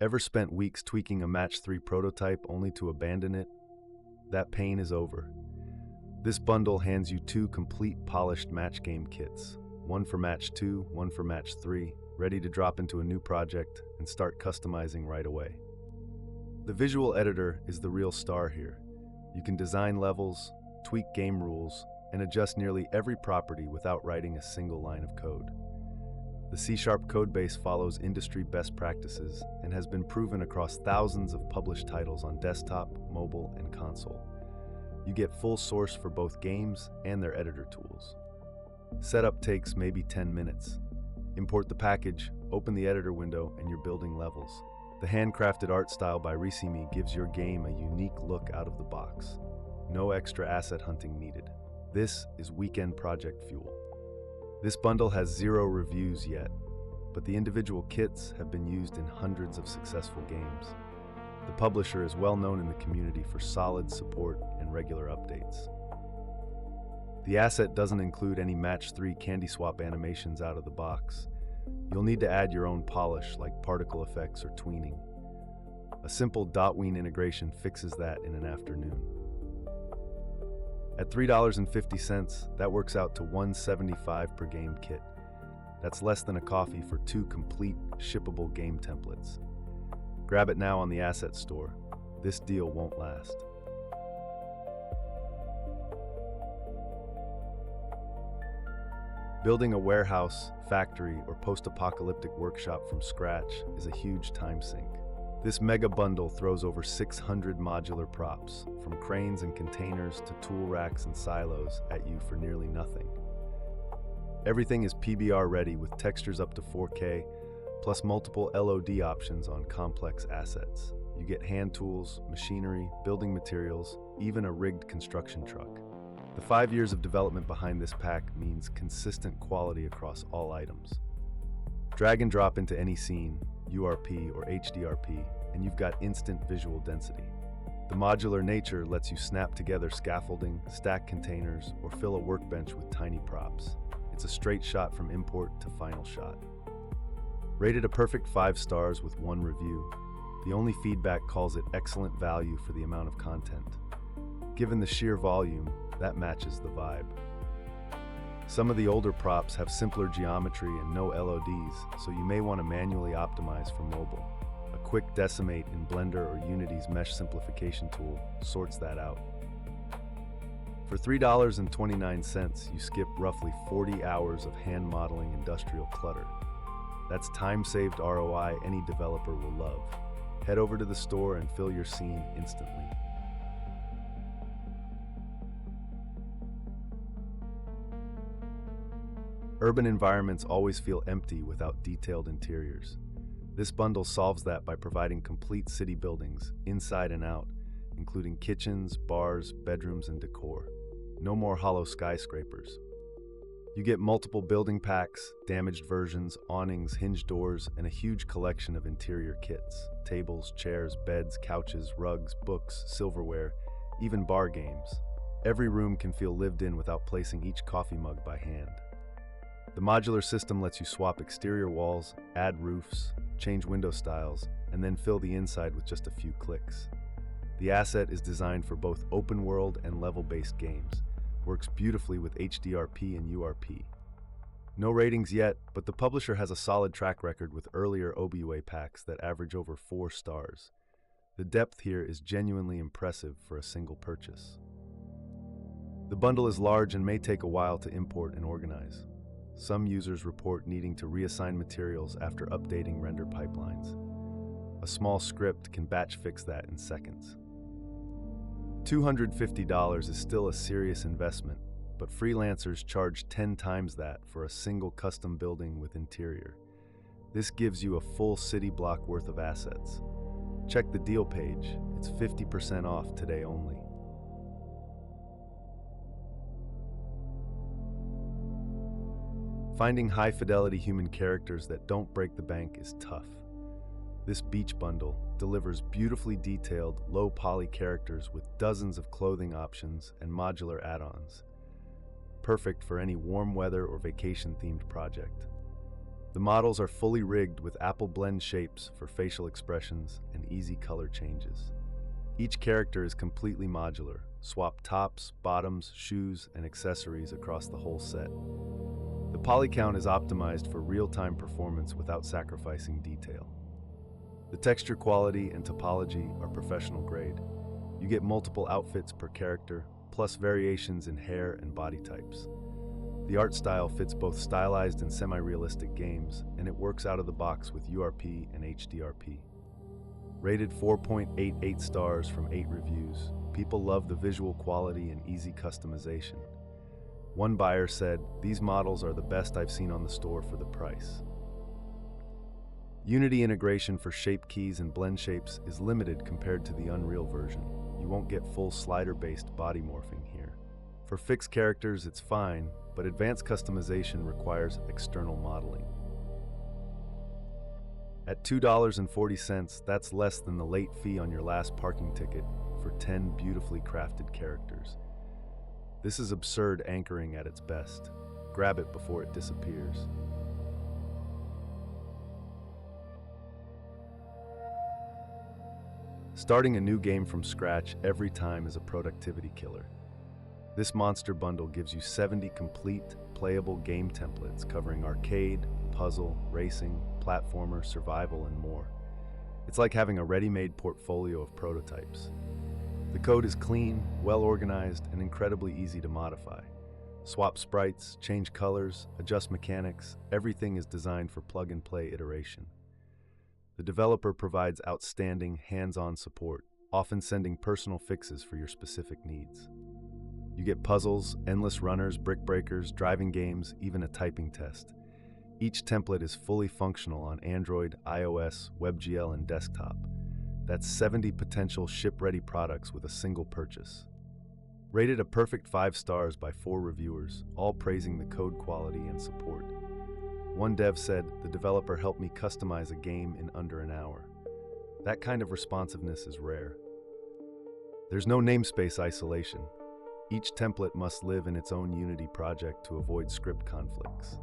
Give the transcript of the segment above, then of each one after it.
Ever spent weeks tweaking a Match 3 prototype only to abandon it? That pain is over. This bundle hands you two complete polished Match game kits, one for Match 2, one for Match 3, ready to drop into a new project and start customizing right away. The visual editor is the real star here. You can design levels, tweak game rules, and adjust nearly every property without writing a single line of code. The C# codebase follows industry best practices and has been proven across thousands of published titles on desktop, mobile, and console. You get full source for both games and their editor tools. Setup takes maybe 10 minutes. Import the package, open the editor window, and you're building levels. The handcrafted art style by Risimi gives your game a unique look out of the box. No extra asset hunting needed. This is weekend project fuel. This bundle has 0 reviews yet, but the individual kits have been used in hundreds of successful games. The publisher is well known in the community for solid support and regular updates. The asset doesn't include any Match 3 candy swap animations out of the box. You'll need to add your own polish like particle effects or tweening. A simple dotween integration fixes that in an afternoon. At $3.50, that works out to $1.75 per game kit. That's less than a coffee for 2 complete, shippable game templates. Grab it now on the asset store. This deal won't last. Building a warehouse, factory, or post-apocalyptic workshop from scratch is a huge time sink. This mega bundle throws over 600 modular props, from cranes and containers to tool racks and silos, at you for nearly nothing. Everything is PBR ready with textures up to 4K, plus multiple LOD options on complex assets. You get hand tools, machinery, building materials, even a rigged construction truck. The 5 years of development behind this pack means consistent quality across all items. Drag and drop into any scene, URP or HDRP, and you've got instant visual density. The modular nature lets you snap together scaffolding, stack containers, or fill a workbench with tiny props. It's a straight shot from import to final shot. Rated a perfect 5 stars with 1 review. The only feedback calls it excellent value for the amount of content. Given the sheer volume, that matches the vibe. Some of the older props have simpler geometry and no LODs, so you may want to manually optimize for mobile. A quick decimate in Blender or Unity's mesh simplification tool sorts that out. For $3.29, you skip roughly 40 hours of hand modeling industrial clutter. That's time-saved ROI any developer will love. Head over to the store and fill your scene instantly. Urban environments always feel empty without detailed interiors. This bundle solves that by providing complete city buildings, inside and out, including kitchens, bars, bedrooms, and decor. No more hollow skyscrapers. You get multiple building packs, damaged versions, awnings, hinged doors, and a huge collection of interior kits: tables, chairs, beds, couches, rugs, books, silverware, even bar games. Every room can feel lived in without placing each coffee mug by hand. The modular system lets you swap exterior walls, add roofs, change window styles, and then fill the inside with just a few clicks. The asset is designed for both open world and level-based games. Works beautifully with HDRP and URP. No ratings yet, but the publisher has a solid track record with earlier OBUA packs that average over 4 stars. The depth here is genuinely impressive for a single purchase. The bundle is large and may take a while to import and organize. Some users report needing to reassign materials after updating render pipelines. A small script can batch fix that in seconds. $250 is still a serious investment, but freelancers charge 10 times that for a single custom building with interior. This gives you a full city block worth of assets. Check the deal page. It's 50% off today only. Finding high-fidelity human characters that don't break the bank is tough. This beach bundle delivers beautifully detailed, low-poly characters with dozens of clothing options and modular add-ons. Perfect for any warm weather or vacation-themed project. The models are fully rigged with Apple Blend shapes for facial expressions and easy color changes. Each character is completely modular. Swap tops, bottoms, shoes, and accessories across the whole set. The poly count is optimized for real-time performance without sacrificing detail. The texture quality and topology are professional grade. You get multiple outfits per character, plus variations in hair and body types. The art style fits both stylized and semi-realistic games, and it works out of the box with URP and HDRP. Rated 4.88 stars from 8 reviews, people love the visual quality and easy customization. One buyer said, "These models are the best I've seen on the store for the price." Unity integration for shape keys and blend shapes is limited compared to the Unreal version. You won't get full slider-based body morphing here. For fixed characters, it's fine, but advanced customization requires external modeling. At $2.40, that's less than the late fee on your last parking ticket for 10 beautifully crafted characters. This is absurd anchoring at its best. Grab it before it disappears. Starting a new game from scratch every time is a productivity killer. This monster bundle gives you 70 complete, playable game templates covering arcade, puzzle, racing, platformer, survival, and more. It's like having a ready-made portfolio of prototypes. The code is clean, well-organized, and incredibly easy to modify. Swap sprites, change colors, adjust mechanics, everything is designed for plug-and-play iteration. The developer provides outstanding, hands-on support, often sending personal fixes for your specific needs. You get puzzles, endless runners, brick breakers, driving games, even a typing test. Each template is fully functional on Android, iOS, WebGL, and desktop. That's 70 potential ship-ready products with a single purchase. Rated a perfect 5 stars by 4 reviewers, all praising the code quality and support. One dev said, "The developer helped me customize a game in under an hour." That kind of responsiveness is rare. There's no namespace isolation. Each template must live in its own Unity project to avoid script conflicts.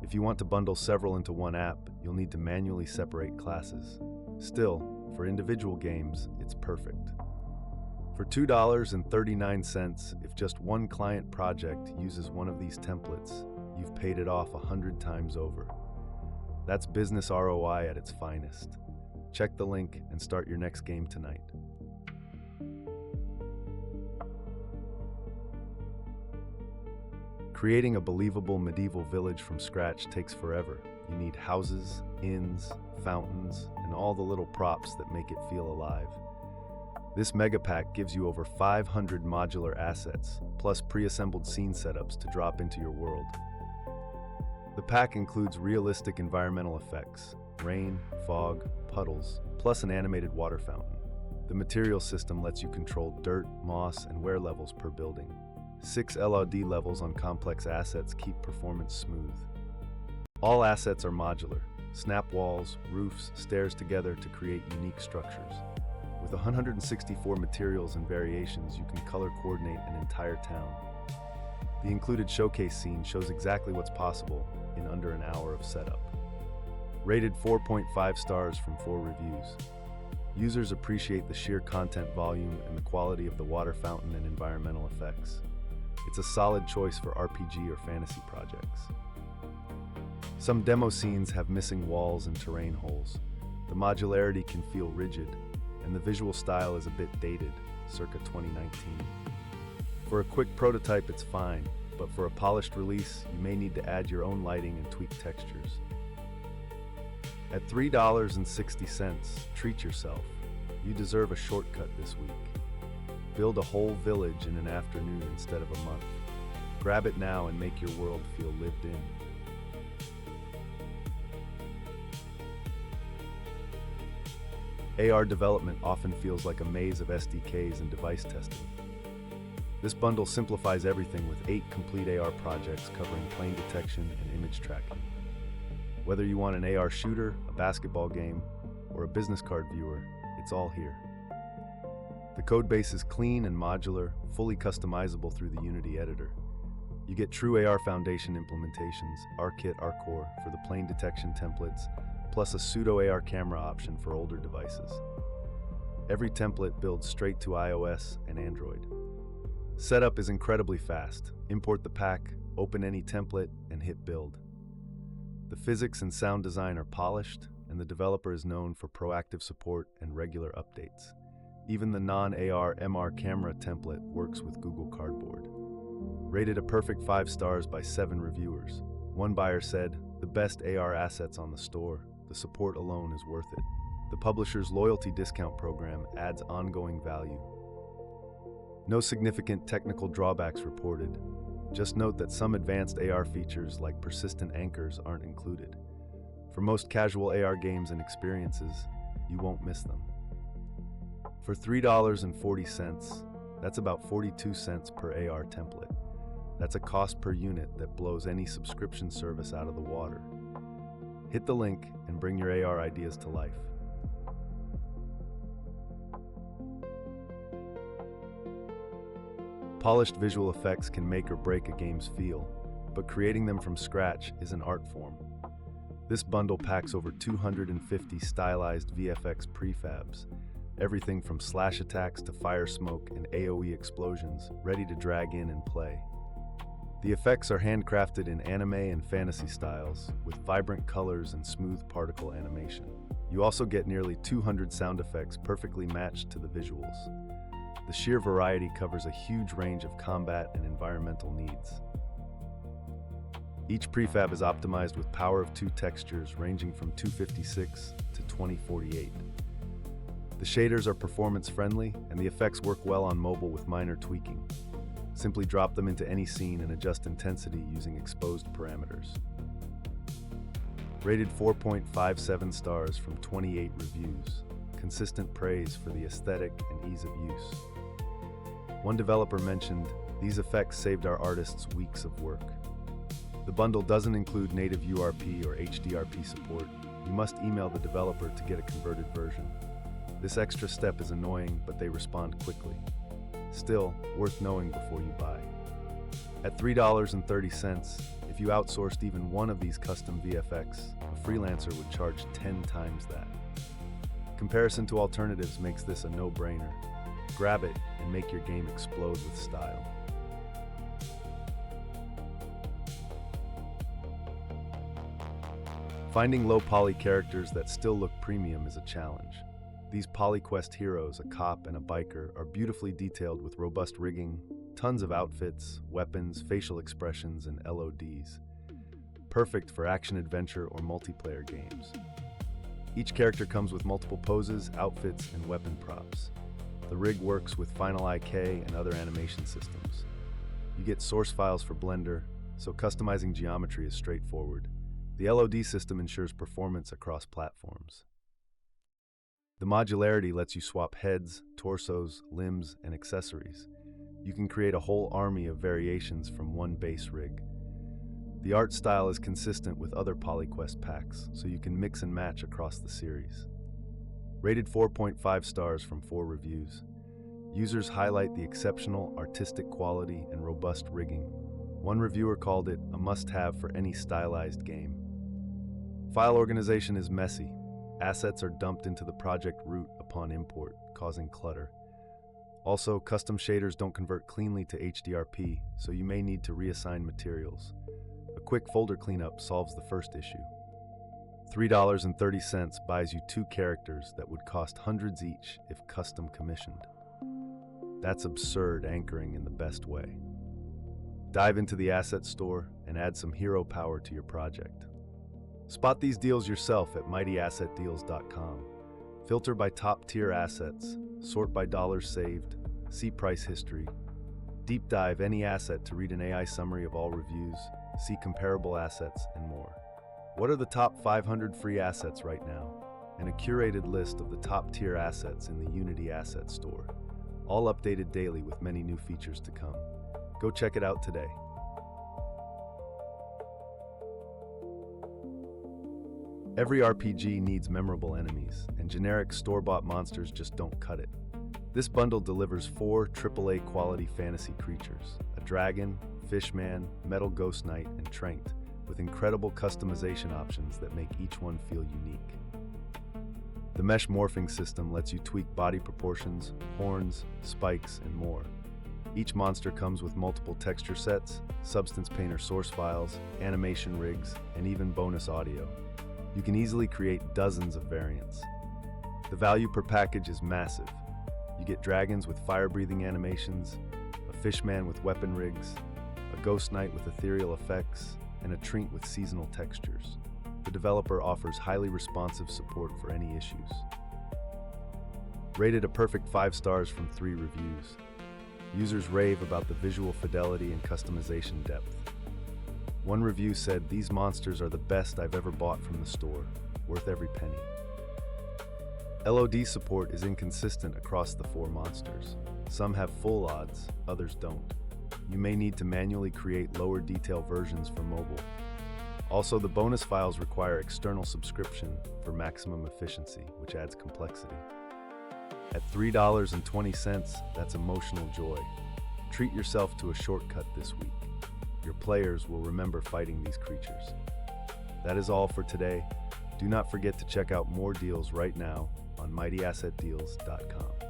If you want to bundle several into one app, you'll need to manually separate classes. Still, for individual games, it's perfect. For $2.39, if just one client project uses one of these templates, you've paid it off 100 times over. That's business ROI at its finest. Check the link and start your next game tonight. Creating a believable medieval village from scratch takes forever. You need houses, inns, fountains, and all the little props that make it feel alive. This Megapack gives you over 500 modular assets, plus pre-assembled scene setups to drop into your world. The pack includes realistic environmental effects, rain, fog, puddles, plus an animated water fountain. The material system lets you control dirt, moss, and wear levels per building. 6 LOD levels on complex assets keep performance smooth. All assets are modular. Snap walls, roofs, stairs together to create unique structures. With 164 materials and variations, you can color coordinate an entire town. The included showcase scene shows exactly what's possible in under an hour of setup. Rated 4.5 stars from 4 reviews. Users appreciate the sheer content volume and the quality of the water fountain and environmental effects. It's a solid choice for RPG or fantasy projects. Some demo scenes have missing walls and terrain holes. The modularity can feel rigid, and the visual style is a bit dated, circa 2019. For a quick prototype, it's fine, but for a polished release, you may need to add your own lighting and tweak textures. At $3.60, treat yourself. You deserve a shortcut this week. Build a whole village in an afternoon instead of a month. Grab it now and make your world feel lived in. AR development often feels like a maze of SDKs and device testing. This bundle simplifies everything with 8 complete AR projects covering plane detection and image tracking. Whether you want an AR shooter, a basketball game, or a business card viewer, it's all here. The codebase is clean and modular, fully customizable through the Unity editor. You get true AR foundation implementations, ARKit, ARCore for the plane detection templates, plus a pseudo AR camera option for older devices. Every template builds straight to iOS and Android. Setup is incredibly fast. Import the pack, open any template, and hit build. The physics and sound design are polished, and the developer is known for proactive support and regular updates. Even the non-AR MR camera template works with Google Cardboard. Rated a perfect 5 stars by 7 reviewers. One buyer said, "The best AR assets on the store. The support alone is worth it." The publisher's loyalty discount program adds ongoing value. No significant technical drawbacks reported. Just note that some advanced AR features like persistent anchors aren't included. For most casual AR games and experiences, you won't miss them. For $3.40, that's about 42 cents per AR template. That's a cost per unit that blows any subscription service out of the water. Hit the link and bring your AR ideas to life. Polished visual effects can make or break a game's feel, but creating them from scratch is an art form. This bundle packs over 250 stylized VFX prefabs, everything from slash attacks to fire smoke and AoE explosions, ready to drag in and play. The effects are handcrafted in anime and fantasy styles, with vibrant colors and smooth particle animation. You also get nearly 200 sound effects perfectly matched to the visuals. The sheer variety covers a huge range of combat and environmental needs. Each prefab is optimized with power of 2 textures ranging from 256 to 2048. The shaders are performance-friendly, and the effects work well on mobile with minor tweaking. Simply drop them into any scene and adjust intensity using exposed parameters. Rated 4.57 stars from 28 reviews. Consistent praise for the aesthetic and ease of use. One developer mentioned, "These effects saved our artists weeks of work." The bundle doesn't include native URP or HDRP support. You must email the developer to get a converted version. This extra step is annoying, but they respond quickly. Still, worth knowing before you buy. At $3.30, if you outsourced even one of these custom VFX, a freelancer would charge 10 times that. Comparison to alternatives makes this a no-brainer. Grab it and make your game explode with style. Finding low-poly characters that still look premium is a challenge. These Polyquest heroes, a cop and a biker, are beautifully detailed with robust rigging, tons of outfits, weapons, facial expressions, and LODs. Perfect for action-adventure or multiplayer games. Each character comes with multiple poses, outfits, and weapon props. The rig works with Final IK and other animation systems. You get source files for Blender, so customizing geometry is straightforward. The LOD system ensures performance across platforms. The modularity lets you swap heads, torsos, limbs, and accessories. You can create a whole army of variations from one base rig. The art style is consistent with other Polyquest packs, so you can mix and match across the series. Rated 4.5 stars from 4 reviews. Users highlight the exceptional artistic quality and robust rigging. One reviewer called it a must-have for any stylized game. File organization is messy. Assets are dumped into the project root upon import, causing clutter. Also, custom shaders don't convert cleanly to HDRP, so you may need to reassign materials. A quick folder cleanup solves the first issue. $3.30 buys you 2 characters that would cost hundreds each if custom commissioned. That's absurd anchoring in the best way. Dive into the asset store and add some hero power to your project. Spot these deals yourself at mightyassetdeals.com. Filter by top-tier assets, sort by dollars saved, see price history. Deep dive any asset to read an AI summary of all reviews, see comparable assets, and more. What are the top 500 free assets right now? And a curated list of the top-tier assets in the Unity Asset Store. All updated daily with many new features to come. Go check it out today. Every RPG needs memorable enemies, and generic store-bought monsters just don't cut it. This bundle delivers 4 AAA quality fantasy creatures: a dragon, Fishman, Metal Ghost Knight, and Tranked, with incredible customization options that make each one feel unique. The mesh morphing system lets you tweak body proportions, horns, spikes, and more. Each monster comes with multiple texture sets, Substance Painter source files, animation rigs, and even bonus audio. You can easily create dozens of variants. The value per package is massive. You get dragons with fire-breathing animations, a fishman with weapon rigs, a ghost knight with ethereal effects, and a trinket with seasonal textures. The developer offers highly responsive support for any issues. Rated a perfect 5 stars from 3 reviews. Users rave about the visual fidelity and customization depth. One review said, "These monsters are the best I've ever bought from the store, worth every penny." LOD support is inconsistent across the 4 monsters. Some have full odds, others don't. You may need to manually create lower detail versions for mobile. Also, the bonus files require external subscription for maximum efficiency, which adds complexity. At $3.20, that's emotional joy. Treat yourself to a shortcut this week. Your players will remember fighting these creatures. That is all for today. Do not forget to check out more deals right now on mightyassetdeals.com.